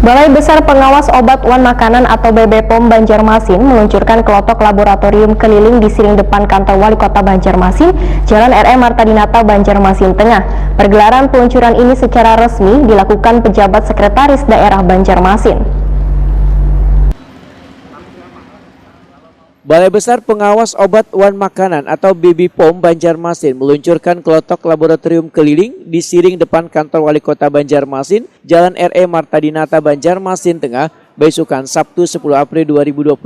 Balai Besar Pengawas Obat Wan Makanan atau BBPOM Banjarmasin meluncurkan kelotok laboratorium keliling di siring depan kantor Wali Kota Banjarmasin, Jalan R.E. Marta Dinata, Banjarmasin Tengah. Pergelaran peluncuran ini secara resmi dilakukan pejabat Sekretaris Daerah Banjarmasin. Balai Besar Pengawas Obat Wan Makanan atau BBPOM Banjarmasin meluncurkan kelotok laboratorium keliling di siring depan kantor Wali Kota Banjarmasin, Jalan R.E. Marta Dinata, Banjarmasin Tengah, besokan Sabtu 10 April 2021.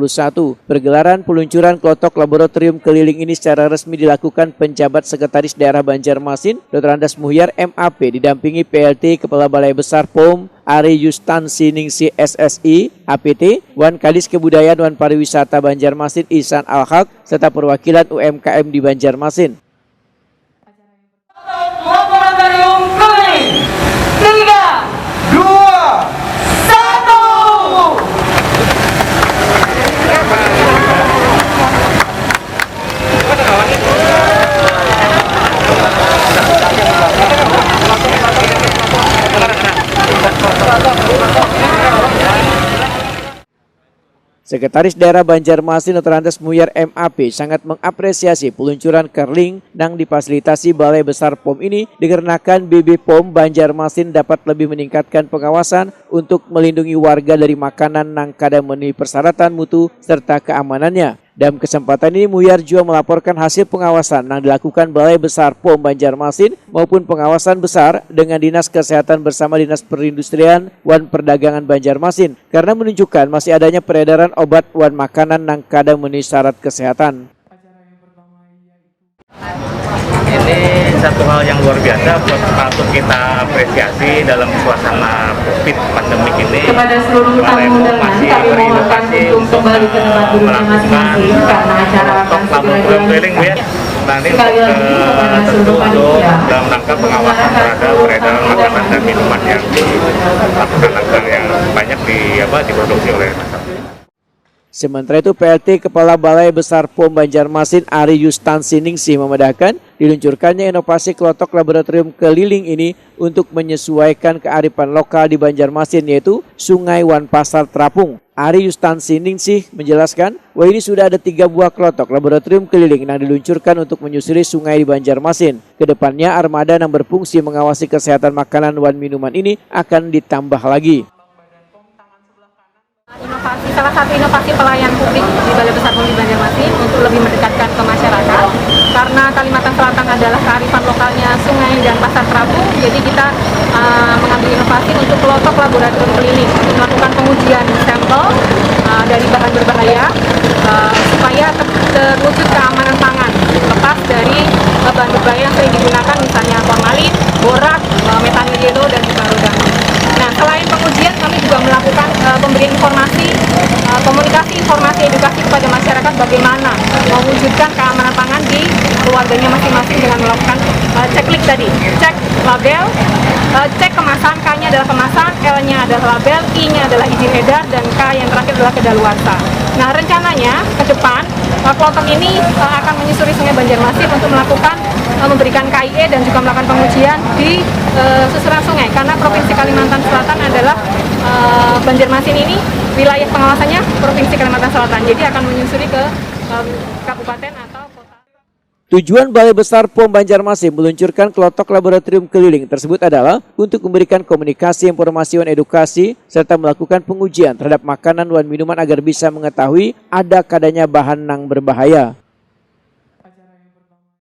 Pergelaran peluncuran kelotok laboratorium keliling ini secara resmi dilakukan penjabat Sekretaris Daerah Banjarmasin, Dr. Andas Muhyar MAP, didampingi PLT Kepala Balai Besar POM Ari Yustansi Ningsih SSI, APT, Wan Kadis Kebudayaan Wan Pariwisata Banjarmasin Ihsan Al-Haq, serta perwakilan UMKM di Banjarmasin. Laboratorium keliling 3, 2, 1. Sekretaris Daerah Banjarmasin Dr. Andas Muhyar MAP sangat mengapresiasi peluncuran kerling yang difasilitasi Balai Besar POM ini dikarenakan BBPOM Banjarmasin dapat lebih meningkatkan pengawasan untuk melindungi warga dari makanan yang kadang memenuhi persyaratan mutu serta keamanannya. Dalam kesempatan ini Muhyar juga melaporkan hasil pengawasan yang dilakukan Balai Besar POM Banjarmasin maupun pengawasan besar dengan Dinas Kesehatan bersama Dinas Perindustrian Wan Perdagangan Banjarmasin karena menunjukkan masih adanya peredaran obat wan makanan yang kadang memenuhi syarat kesehatan. Ini satu hal yang luar biasa patut kita apresiasi dalam suasana COVID pandemik ini. Kepada seluruh tamu undangan, kami mohonkan untuk kembali ke tempat duduknya masing-masing karena acara akan segera dilanjutkan. Nanti tentu untuk dalam rangka pengawasan terhadap peredaran makanan dan minuman yang dilaksanakan yang banyak diproduksi oleh masyarakat. Sementara itu PLT Kepala Balai Besar POM Banjarmasin Ari Yustansi Ningsih memedahkan diluncurkannya inovasi kelotok laboratorium keliling ini untuk menyesuaikan kearifan lokal di Banjarmasin yaitu Sungai Wan Pasar Terapung. Ari Yustansi Ningsih menjelaskan bahwa ini sudah ada 3 buah kelotok laboratorium keliling yang diluncurkan untuk menyusuri sungai di Banjarmasin. Kedepannya armada yang berfungsi mengawasi kesehatan makanan dan minuman ini akan ditambah lagi. Salah satu inovasi pelayan publik di Balai Besar POM Banjarmasin untuk lebih mendekatkan ke masyarakat karena Kalimantan Selatan adalah kearifan lokalnya sungai dan pasar terapung, jadi kita mengambil inovasi untuk kelotok laboratorium keliling untuk melakukan pengujian sampel dari bahan berbahaya supaya terwujud keamanan pangan lepas dari bahan berbahaya yang sering digunakan misalnya formalin, borak, metanil yellow dan juga rodan. Nah, selain pengujian kami juga melakukan pemberian informasi, komunikasi, informasi, edukasi kepada masyarakat bagaimana mewujudkan keamanan pangan di keluarganya masing-masing dengan melakukan ceklik tadi, cek label, cek kemasan, K-nya adalah kemasan, L-nya adalah label, I-nya adalah izin edar, dan K yang terakhir adalah kedaluarsa. Nah, rencananya ke depan kelotok ini akan menyusuri Sungai Banjarmasin untuk melakukan memberikan KIE dan juga melakukan pengujian di susuran sungai karena Provinsi Kalimantan Selatan adalah Banjarmasin ini wilayah pengawasannya Provinsi Kalimantan Selatan, jadi akan menyusuri ke kabupaten atau kota. Tujuan Balai Besar POM Banjarmasin meluncurkan kelotok laboratorium keliling tersebut adalah untuk memberikan komunikasi, informasi dan edukasi serta melakukan pengujian terhadap makanan dan minuman agar bisa mengetahui ada kadanya bahan yang berbahaya.